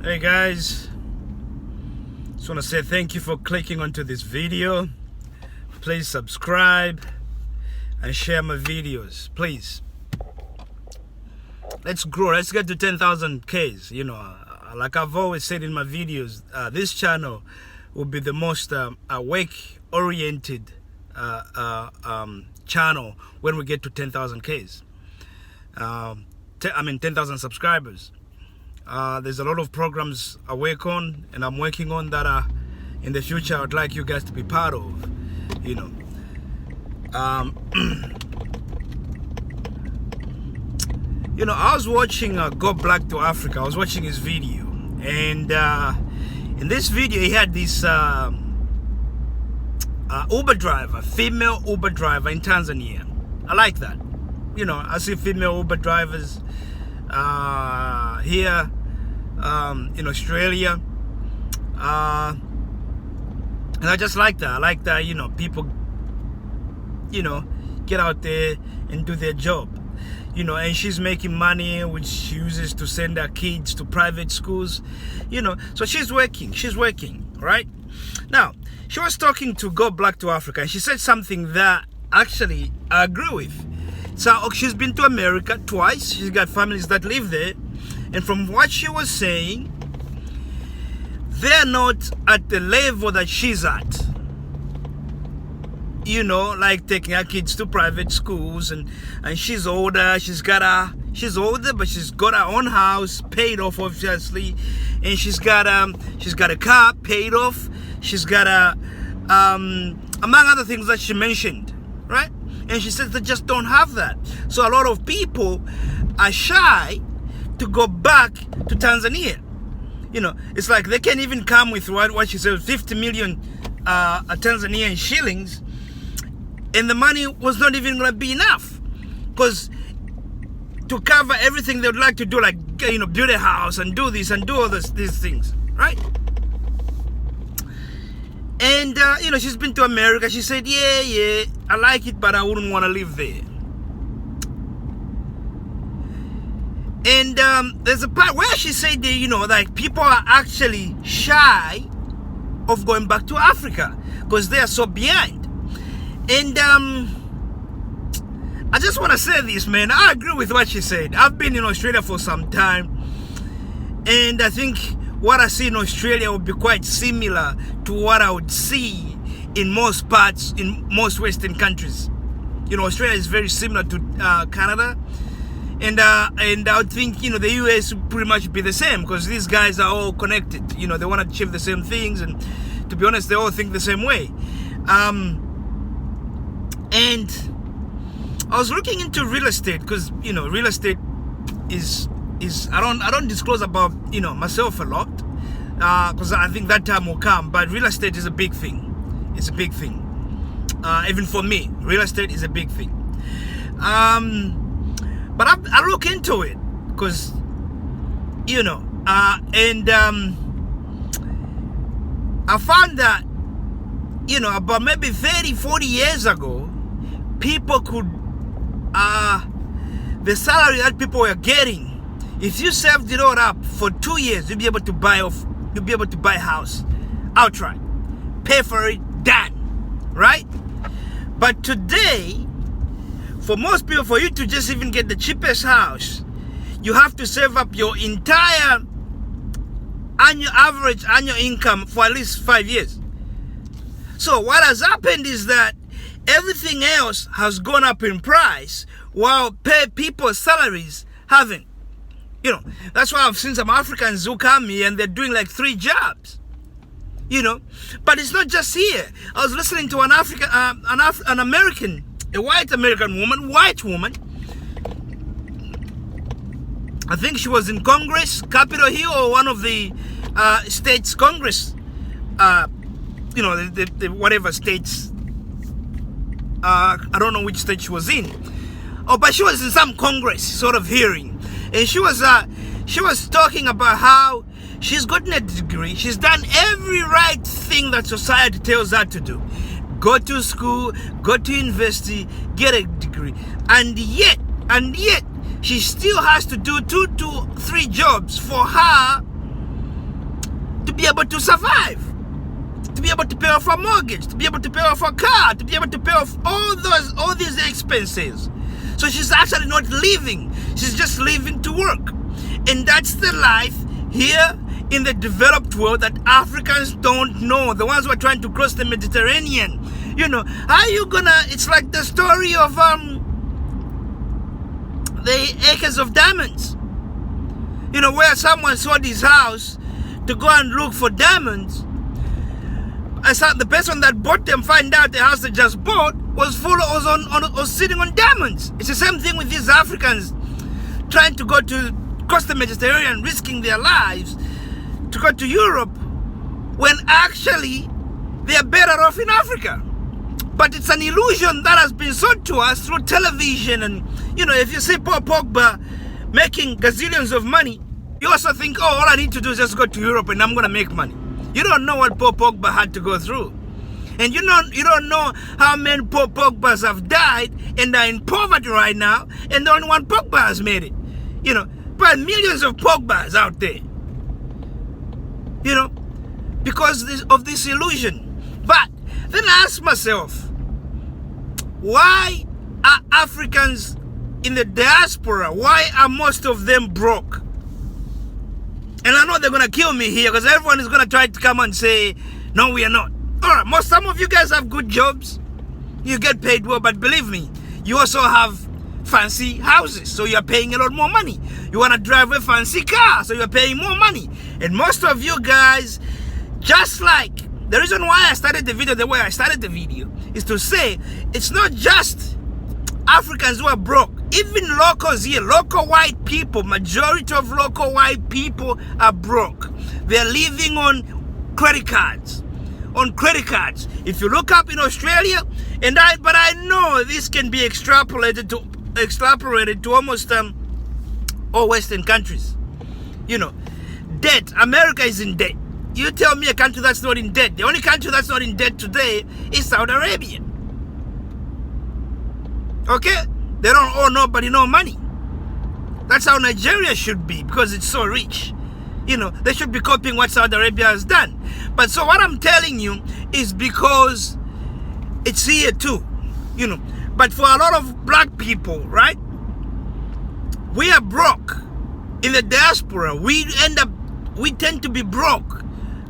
Hey guys, just want to say thank you for clicking onto this video. Please subscribe and share my videos, please. Let's grow, let's get to 10,000 Ks. Like I've always said in my videos, this channel will be the most awake oriented channel when we get to 10,000 Ks. 10,000 subscribers. There's a lot of programs I work on and I'm working on that in the future I'd like you guys to be part of. I was watching Go Black to Africa. I was watching his video, and in this video he had this Uber driver, female Uber driver in Tanzania. I like that. I see female Uber drivers here in Australia, and I just like that. I like that people get out there and do their job, and she's making money which she uses to send her kids to private schools, so she's working right now. She was talking to Go Black to Africa, and she said something that actually I agree with. So she's been to America twice. She's got families that live there. And from what she was saying, they're not at the level that she's at. Like taking her kids to private schools, and she's older. She's older, but she's got her own house paid off, obviously. And she's got a car paid off. She's got among other things that she mentioned, right? And she says they just don't have that. So a lot of people are shy to go back to Tanzania. It's like they can't even come with what she said, 50 million Tanzanian shillings, and the money was not even going to be enough, because to cover everything they would like to do, like build a house and do this and do all these things, right? And she's been to America. She said, yeah, I like it, but I wouldn't want to live there. And there's a part where she said that, like people are actually shy of going back to Africa because they are so behind. And I just want to say this, man. I agree with what she said. I've been in Australia for some time, and I think what I see in Australia would be quite similar to what I would see in most parts, in most Western countries. Australia is very similar to Canada. And I would think, the US would pretty much be the same, because these guys are all connected. They want to achieve the same things, and to be honest, they all think the same way. And I was looking into real estate, because, real estate is I don't disclose about, myself a lot, because I think that time will come. But real estate is a big thing. It's a big thing. Even for me, real estate is a big thing. But I look into it because, I found that, about maybe 30, 40 years ago, people could, the salary that people were getting, if you saved it all up for 2 years, you'll be able to buy a house outright, pay for it, done, right? But today, for most people, for you to just even get the cheapest house, you have to save up your entire average annual income for at least 5 years. So what has happened is that everything else has gone up in price, while people's salaries haven't. That's why I've seen some Africans who come here and they're doing like 3 jobs. But it's not just here. I was listening to an American, a white woman. I think she was in Congress, Capitol Hill, or one of the states' Congress. The whatever states. I don't know which state she was in. Oh, but she was in some Congress sort of hearing, and she was talking about how she's gotten a degree. She's done every right thing that society tells her to do. Go to school, go to university, get a degree. And yet, she still has to do 2 to 3 jobs for her be able to survive, to be able to pay off a mortgage, to be able to pay off a car, to be able to pay off all these expenses. So she's actually not living, she's just living to work. And that's the life here in the developed world that Africans don't know, the ones who are trying to cross the Mediterranean. You know, how are you gonna, it's like the story of the acres of diamonds, you know, where someone sold his house to go and look for diamonds, and the person that bought them find out the house they just bought was sitting on diamonds. It's the same thing with these Africans trying to go to cross the Mediterranean, risking their lives to go to Europe, when actually they are better off in Africa. But it's an illusion that has been sold to us through television. And you know, if you see Paul Pogba making gazillions of money, you also think, oh, all I need to do is just go to Europe and I'm gonna make money. You don't know what Paul Pogba had to go through. And you don't know how many Paul Pogbas have died and are in poverty right now, and the only one Pogba has made it. You know, but millions of Pogbas out there. You know, because of this illusion. But then I ask myself, why are Africans in the diaspora, why are most of them broke? And I know they're going to kill me here, because everyone is going to try to come and say, no, we are not. All right, some of you guys have good jobs. You get paid well, but believe me, you also have fancy houses, so you're paying a lot more money. You want to drive a fancy car, so you're paying more money. And most of you guys, just like, the reason why I started the video the way I started the video is to say, it's not just Africans who are broke. Even locals here, local white people, majority of local white people are broke. They're living on credit cards. If you look up in Australia, but I know this can be extrapolated to almost all Western countries. You know, debt. America is in debt. You tell me a country that's not in debt. The only country that's not in debt today is Saudi Arabia. Okay? They don't owe nobody no money. That's how Nigeria should be, because it's so rich. You know, they should be copying what Saudi Arabia has done. But so what I'm telling you is because it's here too. You know, but for a lot of black people, right? We are broke. In the diaspora, we tend to be broke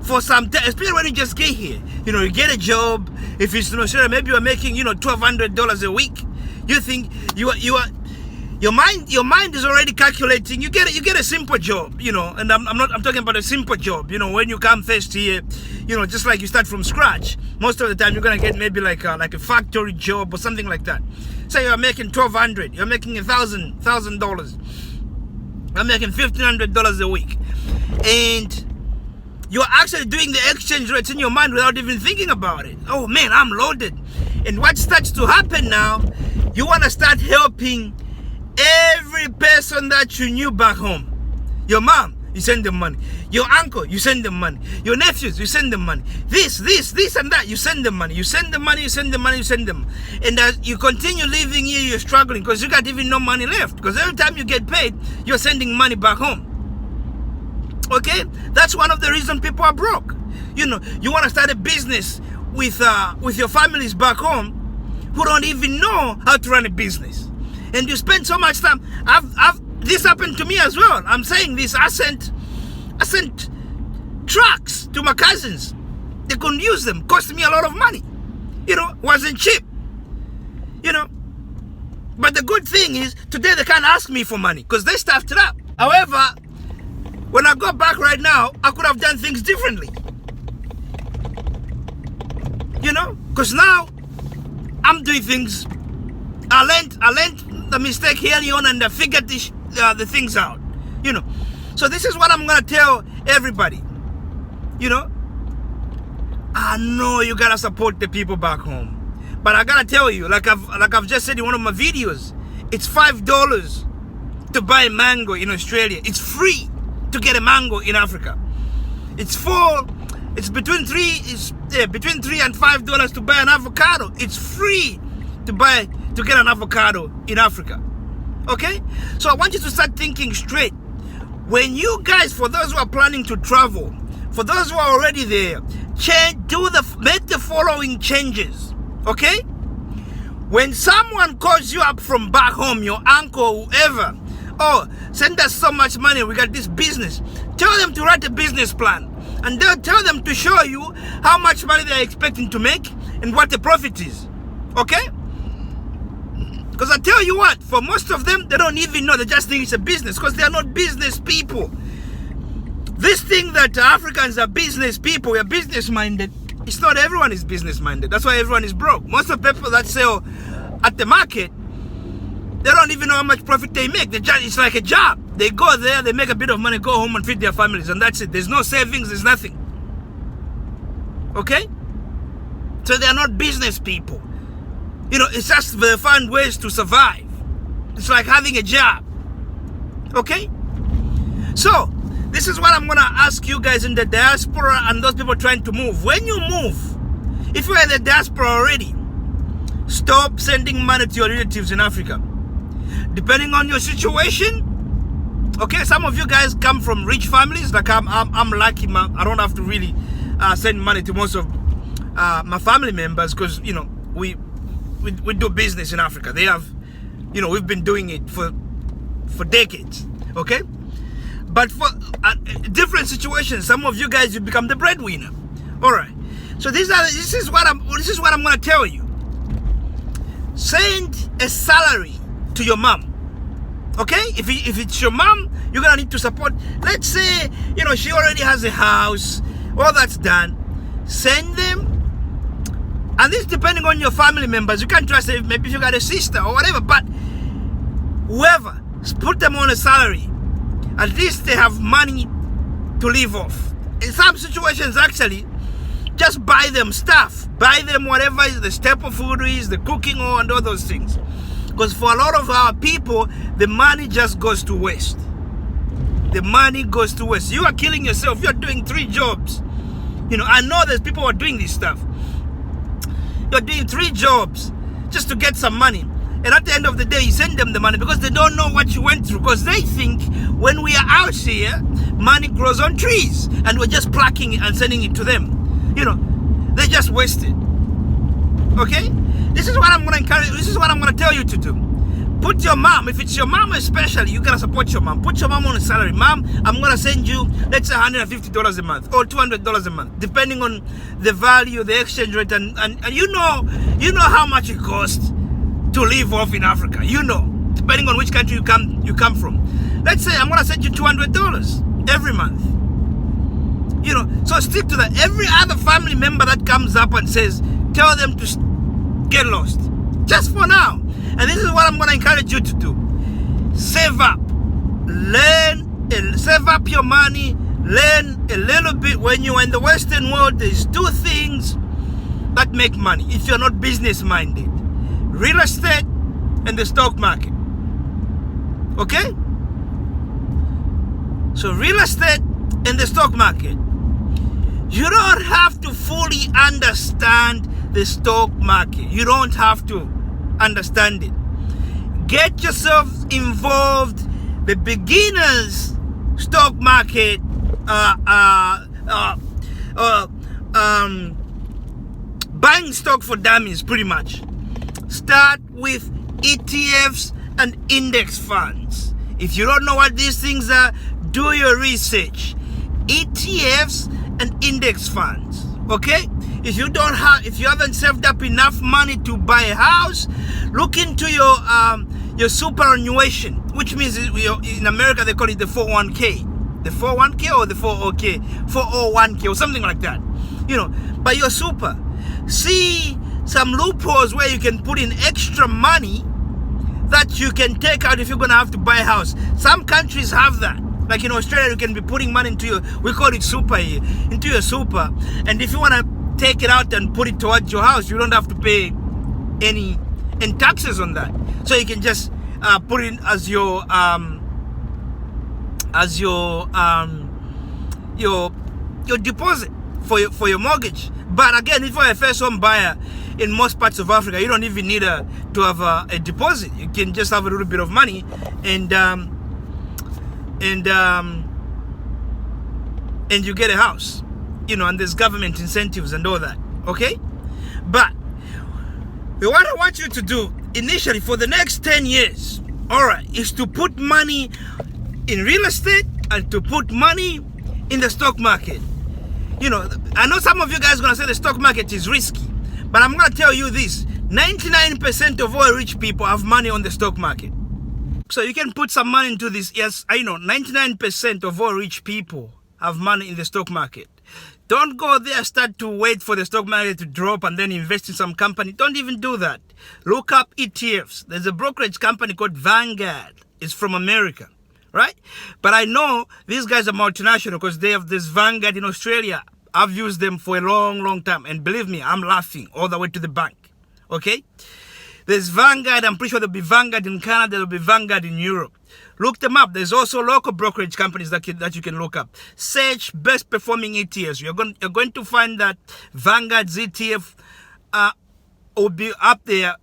for some time, especially when you just get here. You know, you get a job. If it's in Australia, maybe you're making, you know, $1,200 a week. You think your mind is already calculating. You get a simple job, you know, and I'm talking about a simple job. You know, when you come first here, you know, just like you start from scratch. Most of the time, you're gonna get maybe like a factory job or something like that. Say you're making $1,200, you're making $1,000. I'm making $1,500 a week, and you're actually doing the exchange rates in your mind without even thinking about it. Oh man, I'm loaded. And what starts to happen now, you want to start helping every person that you knew back home. Your mom, you send them money. Your uncle, you send them money. Your nephews, you send them money. This and that, you send them money. You send them money, you send them money, you send them. And as you continue living here, you're struggling because you got even no money left. Because every time you get paid, you're sending money back home. Okay? That's one of the reasons people are broke. You know, you want to start a business with your families back home who don't even know how to run a business. And you spend so much time. This happened to me as well. I'm saying this. I sent trucks to my cousins. They couldn't use them. Cost me a lot of money. You know, wasn't cheap. You know. But the good thing is, today they can't ask me for money because they stuffed it up. However, when I go back right now, I could have done things differently. You know, because now I'm doing things. I learned the mistake early on, and I figured the things out. You know, so this is what I'm gonna tell everybody. You know, I know you gotta support the people back home, but I gotta tell you, like I've just said in one of my videos, it's $5 to buy a mango in Australia. It's free to get a mango in Africa. It's between $3 and $5 to buy an avocado. It's free to get an avocado in Africa. Okay? So I want you to start thinking straight. When you guys, for those who are planning to travel, For those who are already there, make the following changes. Okay? When someone calls you up from back home, your uncle, whoever, oh, send us so much money, we got this business. Tell them to write a business plan. And they'll tell them to show you how much money they're expecting to make and what the profit is. Okay? Because I tell you what, for most of them, they don't even know. They just think it's a business because they are not business people. This thing that Africans are business people, we're business minded. It's not everyone is business minded. That's why everyone is broke. Most of the people that sell at the market, they don't even know how much profit they make. It's like a job. They go there, they make a bit of money, go home and feed their families, and that's it. There's no savings, there's nothing. Okay? So they are not business people. You know, it's just they find ways to survive. It's like having a job. Okay? So, this is what I'm going to ask you guys in the diaspora and those people trying to move. When you move, if you're in the diaspora already, stop sending money to your relatives in Africa. Depending on your situation, okay, some of you guys come from rich families. Like I'm lucky, I don't have to really send money to most of my family members because, you know, we do business in Africa. They have, you know, we've been doing it for decades, okay? But for different situations, some of you guys, you become the breadwinner. All right. So this is what I'm going to tell you. Send a salary to your mom. Okay? If it's your mom, you're going to need to support. Let's say, you know, she already has a house. All that's done. Send them. And this depending on your family members. You can't trust it. Maybe if you got a sister or whatever. But whoever, put them on a salary. At least they have money to live off. In some situations, actually, just buy them stuff. Buy them whatever is the staple food is, the cooking oil and all those things. Because for a lot of our people, the money just goes to waste. The money goes to waste. You are killing yourself. You're doing 3 jobs. You know, I know there's people who are doing this stuff. You're doing 3 jobs just to get some money. And at the end of the day, you send them the money because they don't know what you went through. Because they think when we are out here, money grows on trees. And we're just plucking it and sending it to them. You know, they just waste it. Okay? This is what I'm going to encourage. This is what I'm going to tell you to do. Put your mom, if it's your mom especially, you got to support your mom. Put your mom on a salary. Mom, I'm going to send you, let's say $150 a month or $200 a month, depending on the value, the exchange rate. And you know how much it costs to live off in Africa. You know, depending on which country you come from. Let's say I'm going to send you $200 every month. You know, so stick to that. Every other family member that comes up and says, tell them to get lost. Just for now. And this is what I'm going to encourage you to do. Save up. Save up your money. Learn a little bit. When you're in the Western world, there's 2 things that make money if you're not business minded. Real estate and the stock market. Okay? So real estate and the stock market. You don't have to fully understand the stock market. You don't have to understand it. Get yourself involved. The beginners stock market buying stock for dummies, pretty much. Start with ETFs and index funds. If you don't know what these things are, do your research. ETFs and index funds. Okay? If you haven't saved up enough money to buy a house, look into your superannuation, which means in America they call it the 401k. The 401k or the 401k or something like that. You know, but your super. See some loopholes where you can put in extra money that you can take out if you're going to have to buy a house. Some countries have that. Like in Australia, you can be putting money into we call it super here, into your super. And if you want to take it out and put it towards your house, you don't have to pay any taxes on that. So you can just put it as your deposit for your mortgage. But again, if you're a first home buyer in most parts of Africa, you don't even need to have a deposit. You can just have a little bit of money and and you get a house, and there's government incentives and all that, okay? But what I want you to do initially for the next 10 years, all right, is to put money in real estate and to put money in the stock market. I know some of you guys are going to say the stock market is risky, but I'm going to tell you this. 99% of all rich people have money on the stock market. So you can put some money into this. Yes, I know 99% of all rich people have money in the stock market. Don't go there, start to wait for the stock market to drop and then invest in some company. Don't even do that. Look up ETFs. There's a brokerage company called Vanguard. It's from America, right? But I know these guys are multinational because they have this Vanguard in Australia. I've used them for a long, long time. And believe me, I'm laughing all the way to the bank, okay? There's Vanguard. I'm pretty sure there'll be Vanguard in Canada. There'll be Vanguard in Europe. Look them up. There's also local brokerage companies that you can look up. Search best performing ETFs. You're going to find that Vanguard's ETF will be up there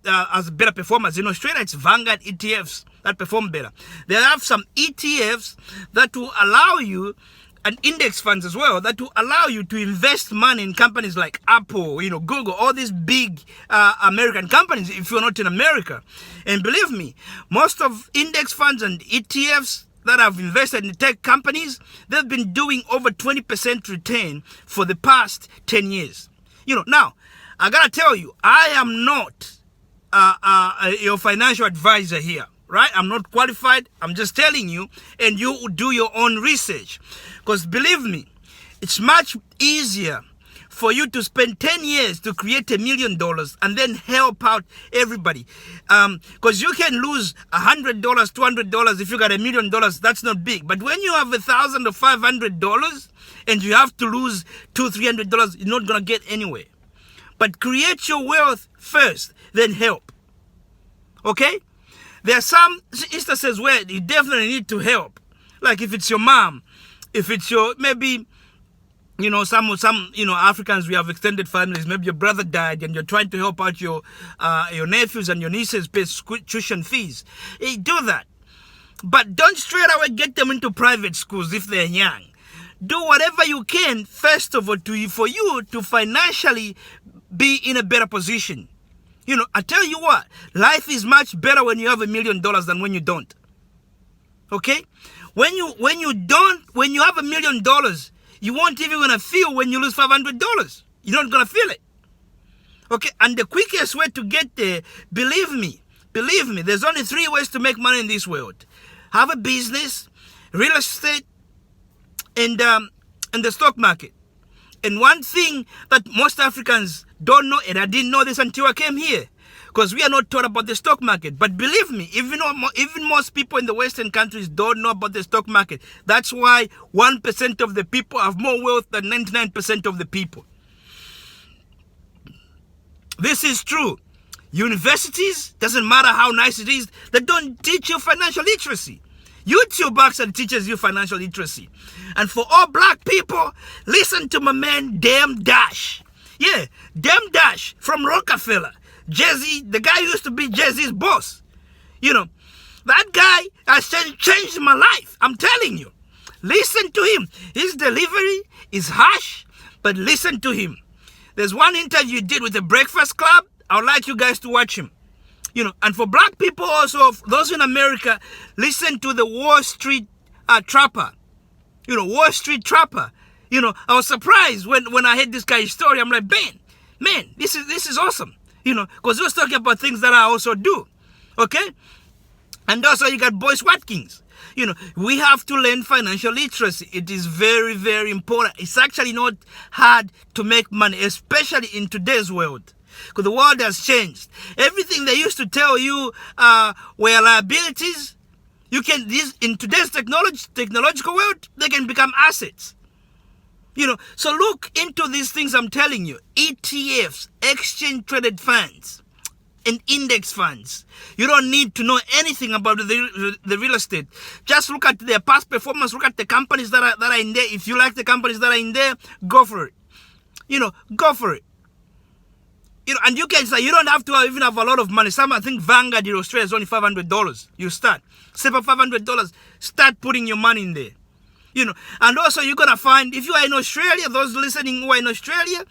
as better performers. In Australia, it's Vanguard ETFs that perform better. They have some ETFs that will allow you, and index funds as well, that will allow you to invest money in companies like Apple, Google, all these big American companies if you're not in America. And believe me, most of index funds and ETFs that have invested in tech companies, they've been doing over 20% return for the past 10 years. Now, I gotta tell you, I am not your financial advisor here, right? I'm not qualified. I'm just telling you, and you do your own research. Because believe me, it's much easier for you to spend 10 years to create $1 million and then help out everybody. Because you can lose $100, $200 if you got $1 million. That's not big. But when you have $1,000 or $500 and you have to lose $200, $300, you're not going to get anywhere. But create your wealth first, then help. Okay? There are some instances where you definitely need to help. Like if it's your mom, if it's your, maybe, some Africans, we have extended families. Maybe your brother died and you're trying to help out your nephews and your nieces pay tuition fees. Hey, do that. But don't straight away get them into private schools if they're young. Do whatever you can, first of all, for you to financially be in a better position. I tell you what, life is much better when you have $1 million than when you don't. Okay? When you have $1 million, you won't even gonna feel when you lose $500. You're not gonna feel it. Okay? And the quickest way to get there, believe me, there's only 3 ways to make money in this world. Have a business, real estate, and the stock market. And one thing that most Africans don't know, and I didn't know this until I came here, because we are not taught about the stock market. But believe me, even most people in the Western countries don't know about the stock market. That's why 1% of the people have more wealth than 99% of the people. This is true. Universities, doesn't matter how nice it is, they don't teach you financial literacy. YouTube actually teaches you financial literacy. And for all black people, listen to my man, Dame Dash. Yeah, Dame Dash from Rockefeller. Jay-Z, the guy used to be Jay-Z's boss. That guy has changed my life. I'm telling you. Listen to him. His delivery is harsh, but listen to him. There's one interview he did with the Breakfast Club. I would like you guys to watch him. And for black people also, those in America, listen to the Wall Street Trapper. Wall Street Trapper. I was surprised when I heard this guy's story. I'm like, man, this is awesome. Because he was talking about things that I also do. Okay? And also you got Boyce Watkins. We have to learn financial literacy. It is very, very important. It's actually not hard to make money, especially in today's world. Because the world has changed. Everything they used to tell you were liabilities, in today's technological world, they can become assets. So look into these things I'm telling you. ETFs, exchange traded funds, and index funds. You don't need to know anything about the real estate. Just look at their past performance. Look at the companies that are in there. If you like the companies that are in there, go for it. Go for it. And you can say you don't have to even have a lot of money. I think Vanguard in Australia is only $500. You start. Save up $500. Start putting your money in there. You know, and also you're gonna find, if you are in Australia, those listening who are in Australia,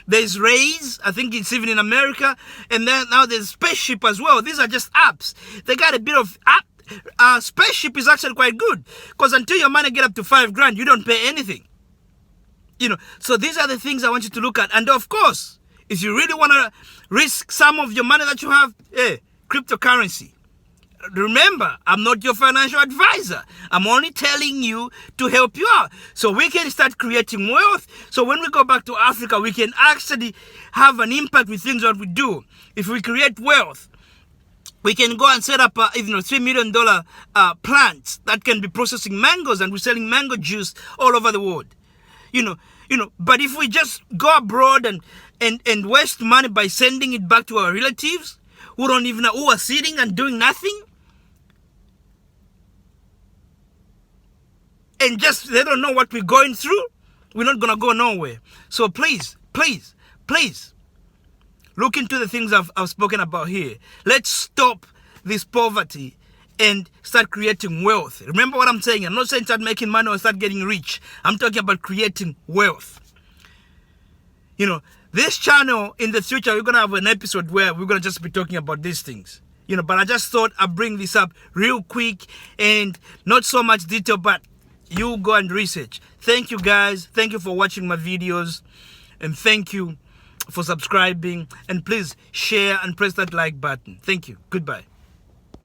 there's Raise, I think it's even in America, and then now there's Spaceship as well. These are just apps. They got a bit of app. Spaceship is actually quite good, because until your money get up to $5,000, you don't pay anything. You know, so these are the things I want you to look at. And of course, if you really want to risk some of your money that you have, cryptocurrency. Remember, I'm not your financial advisor. I'm only telling you to help you out, so we can start creating wealth. So when we go back to Africa, we can actually have an impact with things that we do. If we create wealth, we can go and set up $3 million plants that can be processing mangoes, and we're selling mango juice all over the world. You know. But if we just go abroad and waste money by sending it back to our relatives who don't even know, who are sitting and doing nothing, and just they don't know what we're going through, we're not gonna go nowhere. So please, look into the things I've spoken about here. Let's stop this poverty and start creating wealth. Remember what I'm saying. I'm not saying start making money or start getting rich. I'm talking about creating wealth. You know, this channel, in the future, we're going to have an episode where we're going to just be talking about these things. You know, but I just thought I'd bring this up real quick and not so much detail, but you go and research. Thank you, guys. Thank you for watching my videos. And thank you for subscribing. And please share and press that like button. Thank you. Goodbye.